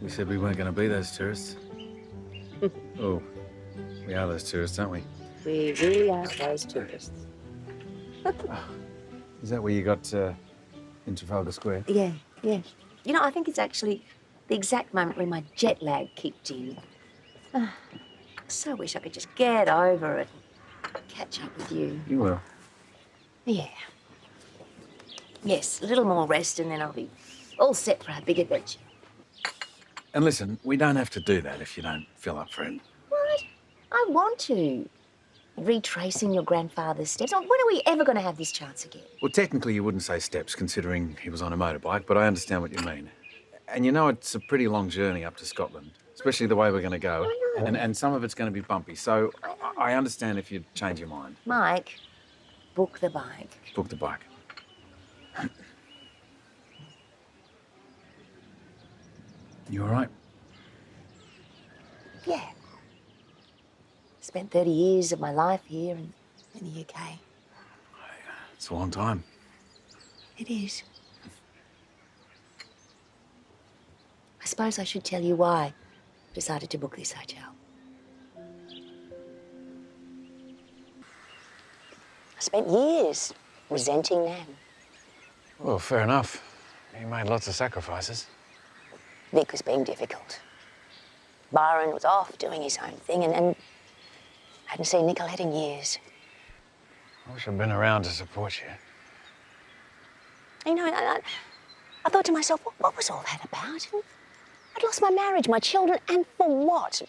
We said we weren't going to be those tourists. Oh, we are those tourists, aren't we? We really are those tourists. Is that where you got in Trafalgar Square? Yeah. You know, I think it's actually the exact moment when my jet lag kicked in. I so wish I could just get over it and catch up with you. You will. Yeah. Yes, a little more rest and then I'll be all set for our big adventure. And listen, we don't have to do that if you don't feel up for it. What? I want to. Retracing your grandfather's steps. When are we ever going to have this chance again? Well, technically you wouldn't say steps, considering he was on a motorbike, but I understand what you mean. And you know it's a pretty long journey up to Scotland, especially the way we're going to go. I know. And some of it's going to be bumpy, so I understand if you change your mind. Mike, book the bike. Book the bike. You all right? Yeah. Spent 30 years of my life here in the UK. It's a long time. It is. I suppose I should tell you why I decided to book this hotel. I spent years resenting them. Well, fair enough. You made lots of sacrifices. Vic was being difficult. Byron was off doing his own thing and I hadn't seen Nicolette in years. I wish I'd been around to support you. You know, I thought to myself, what was all that about? I'd lost my marriage, my children, and for what?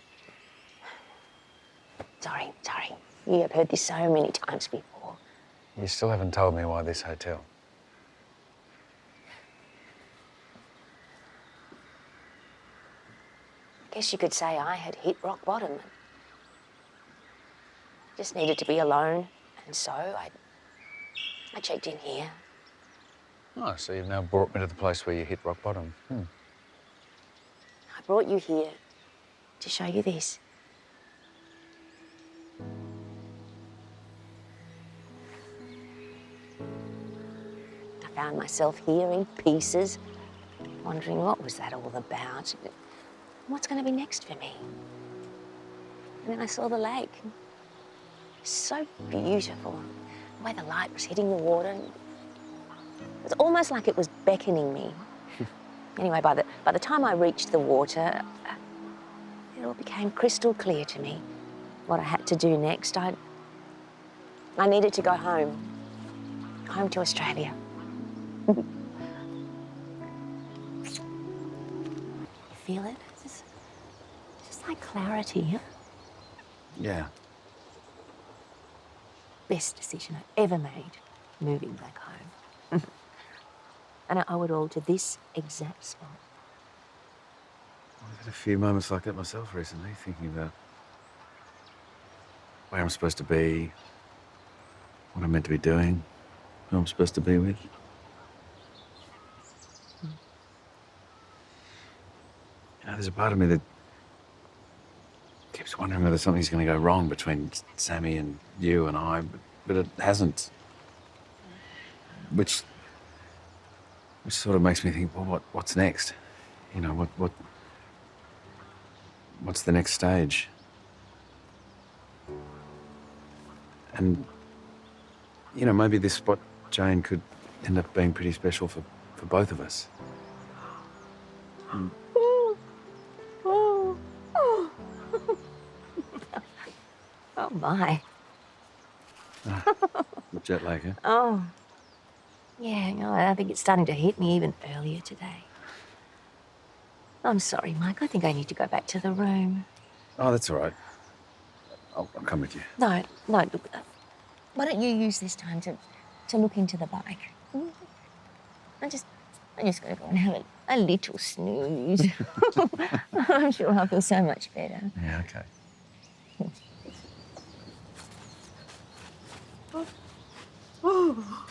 Sorry. You have heard this so many times before. You still haven't told me why this hotel. I guess you could say I had hit rock bottom. Just needed to be alone, and so I checked in here. Oh, so you've now brought me to the place where you hit rock bottom. I brought you here to show you this. I found myself here in pieces, wondering what was that all about? What's going to be next for me? And then I saw the lake. So beautiful. The way the light was hitting the water. It was almost like it was beckoning me. Anyway, by the time I reached the water, it all became crystal clear to me what I had to do next. I needed to go home. Home to Australia. You feel it? It's just like clarity, huh? Yeah. Best decision I ever made, moving back home. And I owe it all to this exact spot. I've had a few moments like that myself recently, thinking about where I'm supposed to be, what I'm meant to be doing, who I'm supposed to be with. You know, there's a part of me that keeps wondering whether something's going to go wrong between Sammy and you and I, but it hasn't. Which sort of makes me think, well, what's next? You know, what's the next stage? And, you know, maybe this spot, Jane, could end up being pretty special for both of us. Oh, my. The jet lag, huh? Oh. Yeah, no, I think it's starting to hit me even earlier today. I'm sorry, Mike. I think I need to go back to the room. Oh, that's all right. I'll come with you. No, look. Why don't you use this time to look into the bike? I just gotta go and have a little snooze. I'm sure I'll feel so much better. Yeah, okay. Oh.